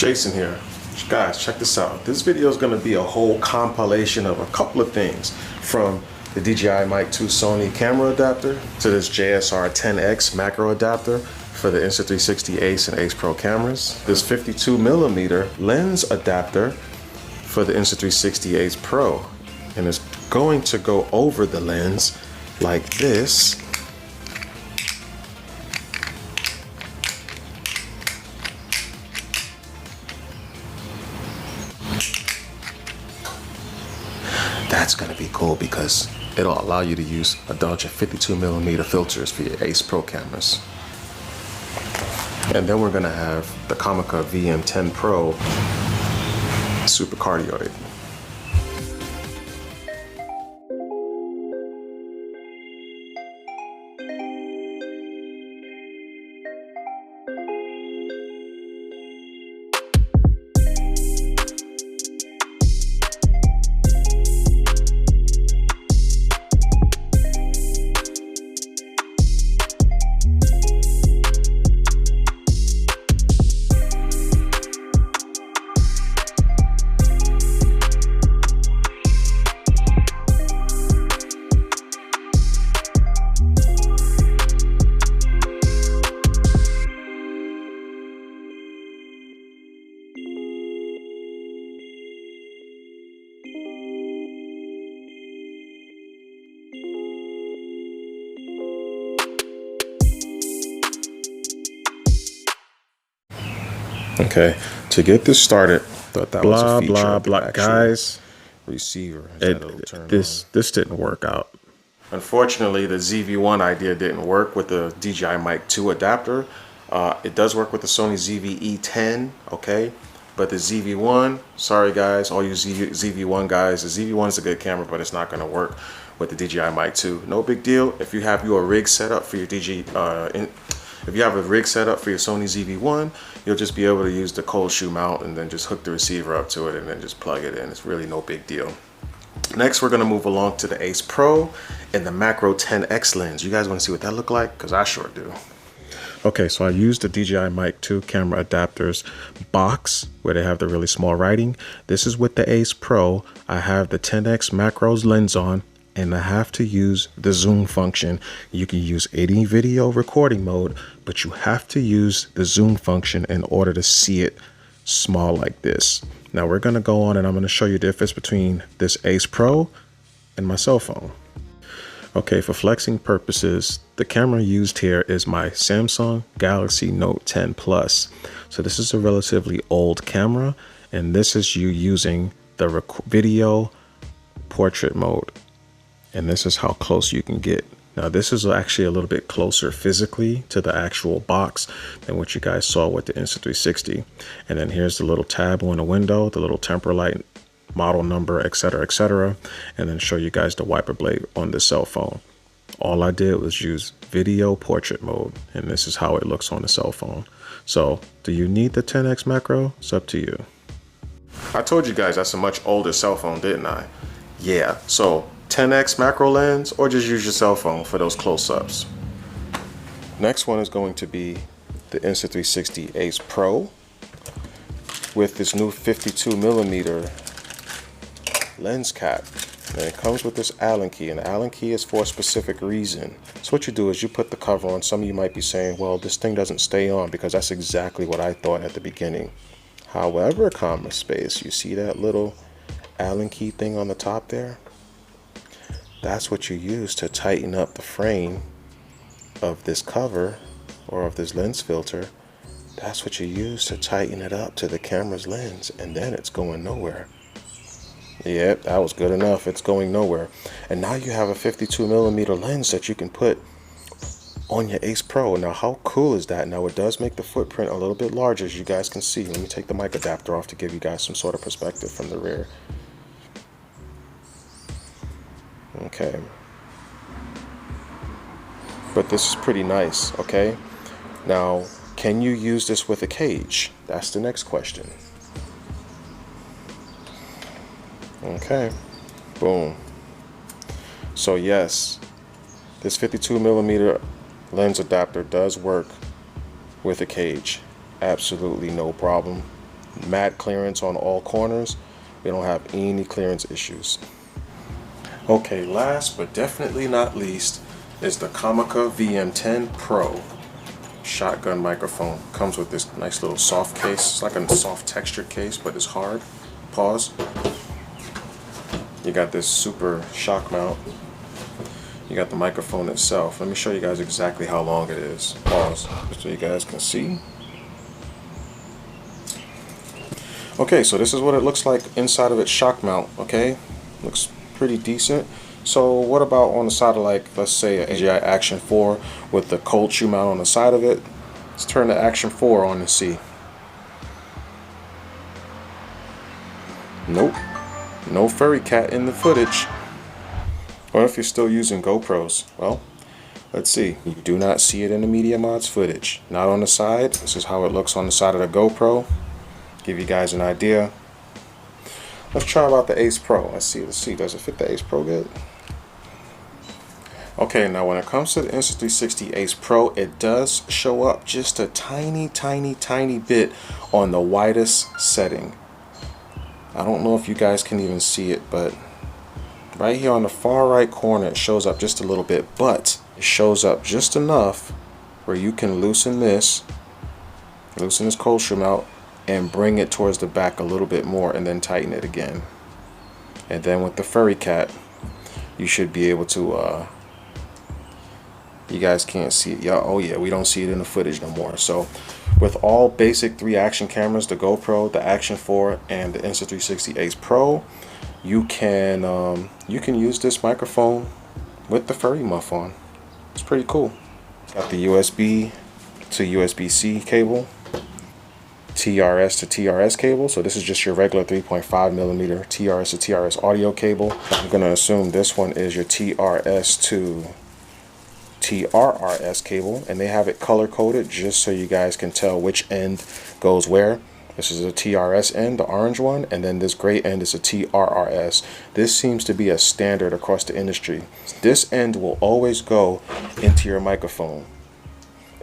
Jason here. Guys, check this out. This video is going to be a whole compilation of a couple of things, from the DJI Mic 2 Sony camera adapter to this JSR 10X macro adapter for the Insta360 Ace and AcePro cameras, this 52mm lens adapter for the Insta360 Ace Pro, and it's going to go over the lens like this. That's gonna be cool because it'll allow you to use a bunch of 52mm filters for your Ace Pro cameras. And then we're gonna have the Comica VM-10 Pro super cardioid. Okay, to get this started, thought that was a feature. Guys, receiver. This didn't work out. Unfortunately, the ZV-1 idea didn't work with the DJI Mic 2 adapter. It does work with the Sony ZV-E10, okay? But the ZV-1, sorry guys, all you ZV-1 guys, the ZV-1 is a good camera, but it's not going to work with the DJI Mic 2. No big deal. If you have your rig set up for your if you have a rig set up for your Sony ZV-1, you'll just be able to use the cold shoe mount and then just hook the receiver up to it and then just plug it in. It's really no big deal. Next, we're going to move along to the Ace Pro and the Macro 10X lens. You guys want to see what that look like? Because I sure do. Okay, so I used the DJI Mic 2 camera adapters box where they have the really small writing. This is with the Ace Pro. I have the 10X macros lens on, and I have to use the zoom function. You can use any video recording mode, but you have to use the zoom function in order to see it small like this. Now we're gonna go on and I'm gonna show you the difference between this Ace Pro and my cell phone. Okay, for flexing purposes, the camera used here is my Samsung Galaxy Note 10 Plus. So this is a relatively old camera, and this is you using the video portrait mode. And this is how close you can get. Now this is actually a little bit closer physically to the actual box than what you guys saw with the Insta360. And then here's the little tab on the window, the little temper light, model number, etc., and then show you guys the wiper blade on the cell phone. All I did was use video portrait mode, and this is how it looks on the cell phone. So do you need the 10X macro? It's up to you. I told you guys that's a much older cell phone, didn't I? Yeah, so 10X macro lens, or just use your cell phone for those close-ups. Next one is going to be the Insta360 Ace Pro with this new 52mm lens cap. And it comes with this Allen key, and the Allen key is for a specific reason. So what you do is you put the cover on. Some of you might be saying, well, this thing doesn't stay on, because that's exactly what I thought at the beginning. However, comma space, you see that little Allen key thing on the top there? That's what you use to tighten up the frame of this cover or of this lens filter. That's what you use to tighten it up to the camera's lens, and then it's going nowhere. Yep, that was good enough. It's going nowhere. And now you have a 52mm lens that you can put on your Ace Pro. Now how cool is that? Now it does make the footprint a little bit larger, as you guys can see. Let me take the mic adapter off to give you guys some sort of perspective from the rear. Okay, but this is pretty nice. Okay, now can you use this with a cage? That's the next question. Okay, boom. So yes, this 52mm lens adapter does work with a cage. Absolutely no problem, Matte clearance on all corners. We don't have any clearance issues. Okay, last but definitely not least is the Comica VM-10 Pro shotgun microphone. Comes with this nice little soft case. It's like a soft textured case, but it's hard. Pause. You got this super shock mount. You got the microphone itself. Let me show you guys exactly how long it is. Pause, so you guys can see. Okay, so this is what it looks like inside of its shock mount, okay? Looks pretty decent. So what about on the side of, like, let's say a DJI Action 4 with the cold shoe mount on the side of it? Let's turn the Action 4 on and see. Nope. No furry cat in the footage. Or if you're still using GoPros, well, let's see. You do not see it in the Media Mods footage. Not on the side. This is how it looks on the side of the GoPro. Give you guys an idea. Let's try about the AcePro. Let's see. Does it fit the AcePro good? Okay, now when it comes to the Insta360 AcePro, it does show up just a tiny bit on the widest setting. I don't know if you guys can even see it, but right here on the far right corner it shows up just a little bit, but it shows up just enough where you can loosen this cold shoe mount and bring it towards the back a little bit more and then tighten it again. And then with the furry cat, you should be able to you guys can't see it. Oh yeah, we don't see it in the footage no more. So with all basic 3 action cameras, the GoPro, the Action 4, and the Insta360 AcePro, you can use this microphone with the furry muff on. It's pretty cool. Got the USB to USB-C cable, TRS to TRS cable. So this is just your regular 3.5mm TRS to TRS audio cable. I'm gonna assume this one is your TRS to TRRS cable, and they have it color coded just so you guys can tell which end goes where. This is a TRS end, the orange one, and then this gray end is a TRRS. This seems to be a standard across the industry. This end will always go into your microphone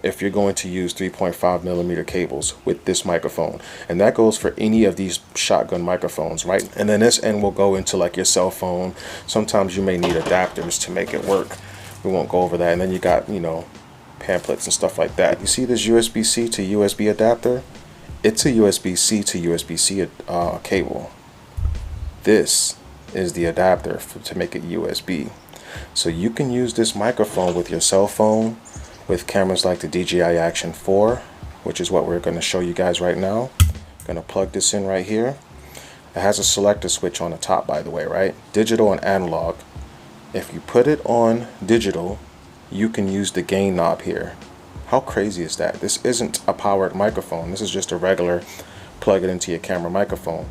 if you're going to use 3.5mm cables with this microphone, and that goes for any of these shotgun microphones, right? And then this end will go into like your cell phone. Sometimes you may need adapters to make it work. We won't go over that. And then you got, you know, pamphlets and stuff like that. You see this USB-C to USB adapter? It's a USB-C to USB-C cable. This is the adapter to make it USB. So you can use this microphone with your cell phone, with cameras like the DJI Action 4, which is what we're going to show you guys right now. I'm going to plug this in right here. It has a selector switch on the top, by the way, right? Digital and analog. If you put it on digital, you can use the gain knob here. How crazy is that? This isn't a powered microphone. This is just a regular plug it into your camera microphone.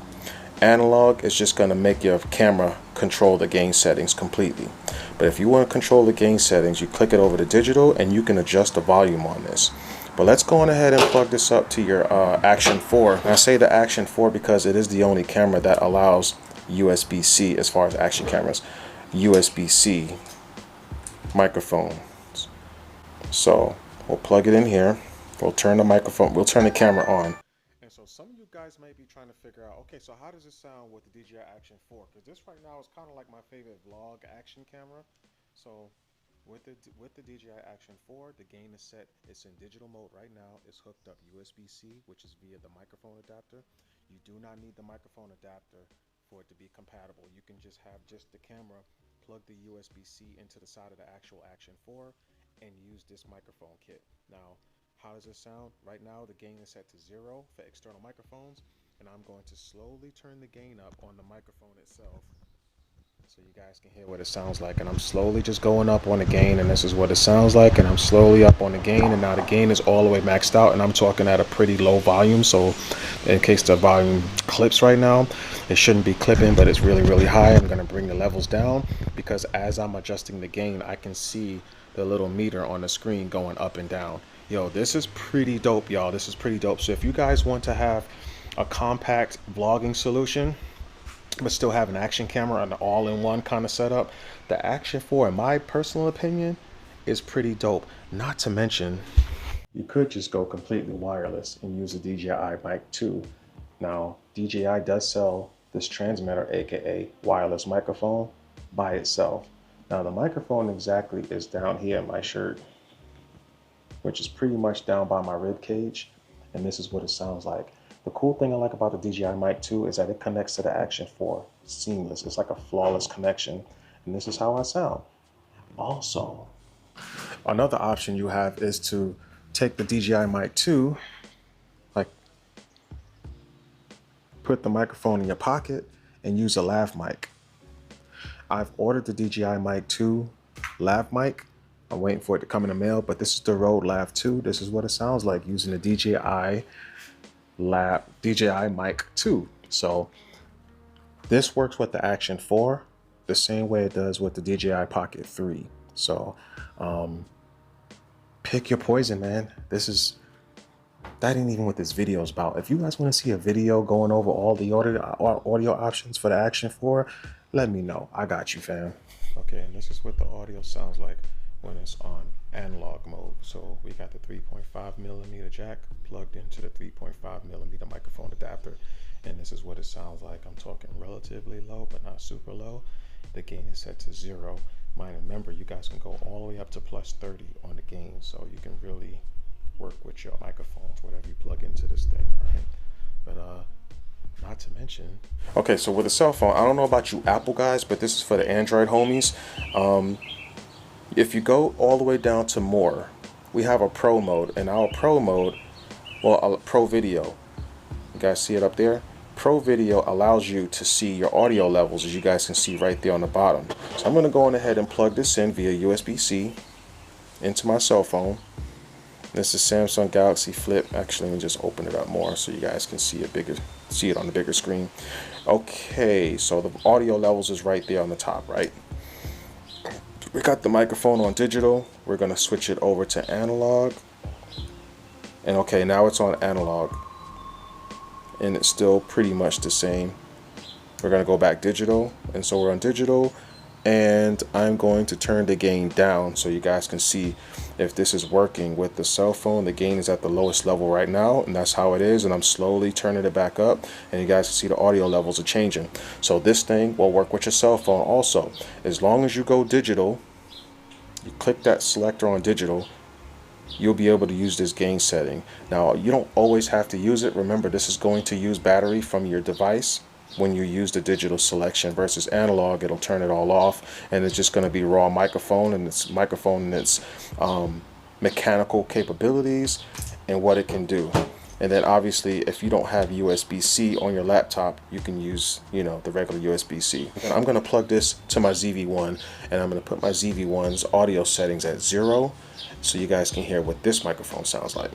Analog is just going to make your camera control the gain settings completely. But if you want to control the gain settings, you click it over to digital and you can adjust the volume on this. But let's go on ahead and plug this up to your Action 4. And I say the Action 4 because it is the only camera that allows USB-C as far as action cameras. USB-C microphones. So we'll plug it in here. We'll turn the microphone, we'll turn the camera on. And so some of you guys may be trying to figure out, okay, so how does it sound with the DJI Action 4? Because this right now is kind of like my favorite vlog action camera. So with the DJI Action 4, the gain is set. It's in digital mode right now. It's hooked up USB-C, which is via the microphone adapter. You do not need the microphone adapter for it to be compatible. You can just have just the camera, plug the USB-C into the side of the actual Action 4, and use this microphone kit. Now, how does it sound? Right now, the gain is set to 0 for external microphones, and I'm going to slowly turn the gain up on the microphone itself so you guys can hear what it sounds like. And I'm slowly just going up on the gain, and this is what it sounds like. And I'm slowly up on the gain, and now the gain is all the way maxed out, and I'm talking at a pretty low volume. So in case the volume clips right now, it shouldn't be clipping, but it's really high. I'm going to bring the levels down because as I'm adjusting the gain, I can see the little meter on the screen going up and down. Yo, this is pretty dope, y'all. This is pretty dope. So if you guys want to have a compact vlogging solution but still have an action camera, an all-in-one kind of setup, the Action 4, in my personal opinion, is pretty dope. Not to mention, you could just go completely wireless and use a DJI Mic 2 Now, DJI does sell this transmitter, aka wireless microphone, by itself. Now the microphone exactly is down here in my shirt, which is pretty much down by my rib cage, and this is what it sounds like. The cool thing I like about the DJI Mic 2 is that it connects to the Action 4 seamless. It's like a flawless connection, and this is how I sound. Also, another option you have is to take the DJI Mic 2, like put the microphone in your pocket and use a lav mic. I've ordered the DJI Mic 2 lav mic. I'm waiting for it to come in the mail, but this is the Rode Lav 2. This is what it sounds like using the DJI Mic 2. So this works with the Action 4 the same way it does with the DJI Pocket 3. So pick your poison, man. That ain't even what this video is about. If you guys want to see a video going over all the audio options for the Action 4, let me know. I got you, fam. Okay, and this is what the audio sounds like when it's on analog mode. So we got the 3.5mm jack plugged into the 3.5mm microphone adapter, and this is what it sounds like. I'm talking relatively low, but not super low. The gain is set to 0. Mind, remember, you guys can go all the way up to plus 30 on the gain, so you can really work with your microphones, whatever you plug into this thing, all right? But not to mention, okay, so with a cell phone, I don't know about you Apple guys, but this is for the Android homies. If you go all the way down to more, we have a pro mode, and our pro mode, well, a pro video, you guys see it up there? Pro video allows you to see your audio levels, as you guys can see right there on the bottom. So I'm going to go on ahead and plug this in via USB-C into my cell phone. This is Samsung Galaxy Flip. Actually, let me just open it up more so you guys can see it on the bigger screen. Okay, so the audio levels is right there on the top, right? We got the microphone on digital. We're going to switch it over to analog. And okay, now it's on analog. And it's still pretty much the same. We're going to go back digital. And so we're on digital. And I'm going to turn the gain down so you guys can see if this is working with the cell phone. The gain is at the lowest level right now, and that's how it is. And I'm slowly turning it back up, and you guys can see the audio levels are changing. So this thing will work with your cell phone also. As long as you go digital, you click that selector on digital, you'll be able to use this gain setting. Now, you don't always have to use it. Remember, this is going to use battery from your device. When you use the digital selection versus analog, it'll turn it all off, and it's just going to be raw microphone and its mechanical capabilities and what it can do. And then obviously, if you don't have USB-C on your laptop, you can use, you know, the regular USB-C. I'm going to plug this to my ZV-1, and I'm going to put my ZV-1's audio settings at 0 so you guys can hear what this microphone sounds like.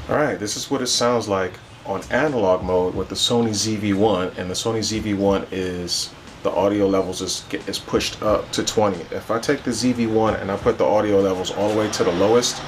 All right, this is what it sounds like on analog mode with the Sony ZV-1, and the Sony ZV-1 is, the audio levels is pushed up to 20. If I take the ZV-1 and I put the audio levels all the way to the lowest,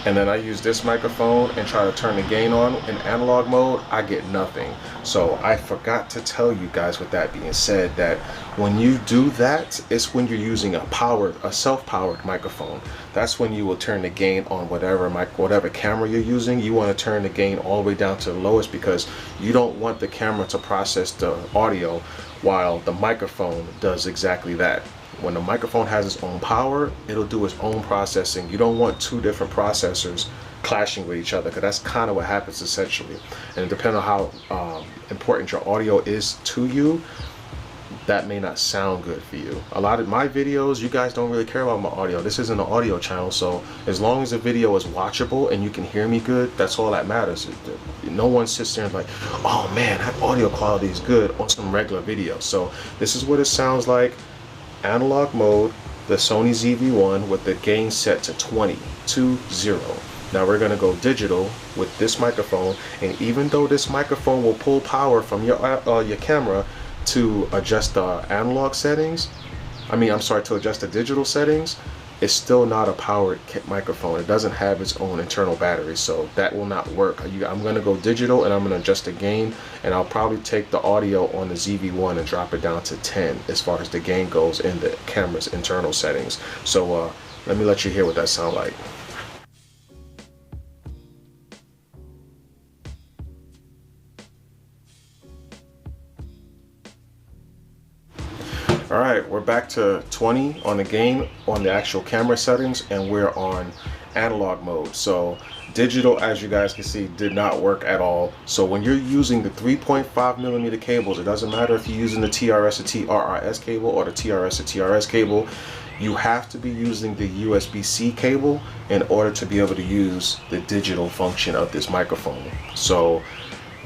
and then I use this microphone and try to turn the gain on in analog mode, I get nothing. So I forgot to tell you guys, with that being said, that when you do that, it's when you're using a self-powered microphone. That's when you will turn the gain on whatever camera you're using. You want to turn the gain all the way down to the lowest, because you don't want the camera to process the audio while the microphone does exactly that. When the microphone has its own power, it'll do its own processing. You don't want two different processors clashing with each other, because that's kind of what happens essentially. And depending on how important your audio is to you, that may not sound good for you. A lot of my videos, you guys don't really care about my audio. This isn't an audio channel, so as long as the video is watchable and you can hear me good, that's all that matters. No one sits there and like, oh man, that audio quality is good on some regular video. So this is what it sounds like. Analog mode, the Sony ZV-1 with the gain set to 20. Now we're going to go digital with this microphone, and even though this microphone will pull power from your camera to adjust the analog settings, to adjust the digital settings, it's still not a powered microphone. It doesn't have its own internal battery, so that will not work. I'm going to go digital, and I'm going to adjust the gain, and I'll probably take the audio on the ZV-1 and drop it down to 10 as far as the gain goes in the camera's internal settings. So let me let you hear what that sounds like. All right, we're back to 20 on the game on the actual camera settings, and we're on analog mode. So digital, as you guys can see, did not work at all. So when you're using the 3.5mm cables, it doesn't matter if you're using the TRS or TRRS cable or the TRS or TRS cable, you have to be using the USB-C cable in order to be able to use the digital function of this microphone. So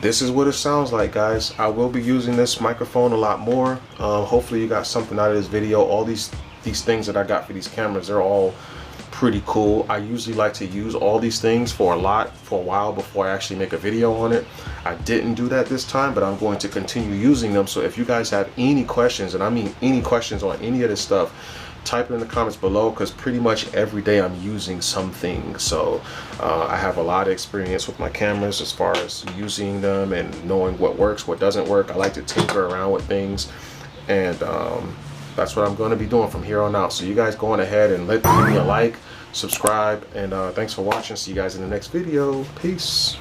this is what it sounds like, guys. I will be using this microphone a lot more. Hopefully you got something out of this video. All these things that I got for these cameras, they're all pretty cool. I usually like to use all these things for a while before I actually make a video on it. I didn't do that this time, but I'm going to continue using them. So if you guys have any questions, and I mean any questions on any of this stuff, type it in the comments below, because pretty much every day I'm using something. So I have a lot of experience with my cameras as far as using them and knowing what works, what doesn't work. I like to tinker around with things, and that's what I'm going to be doing from here on out. So you guys go on ahead and give me a like, subscribe, and thanks for watching. See you guys in the next video. Peace.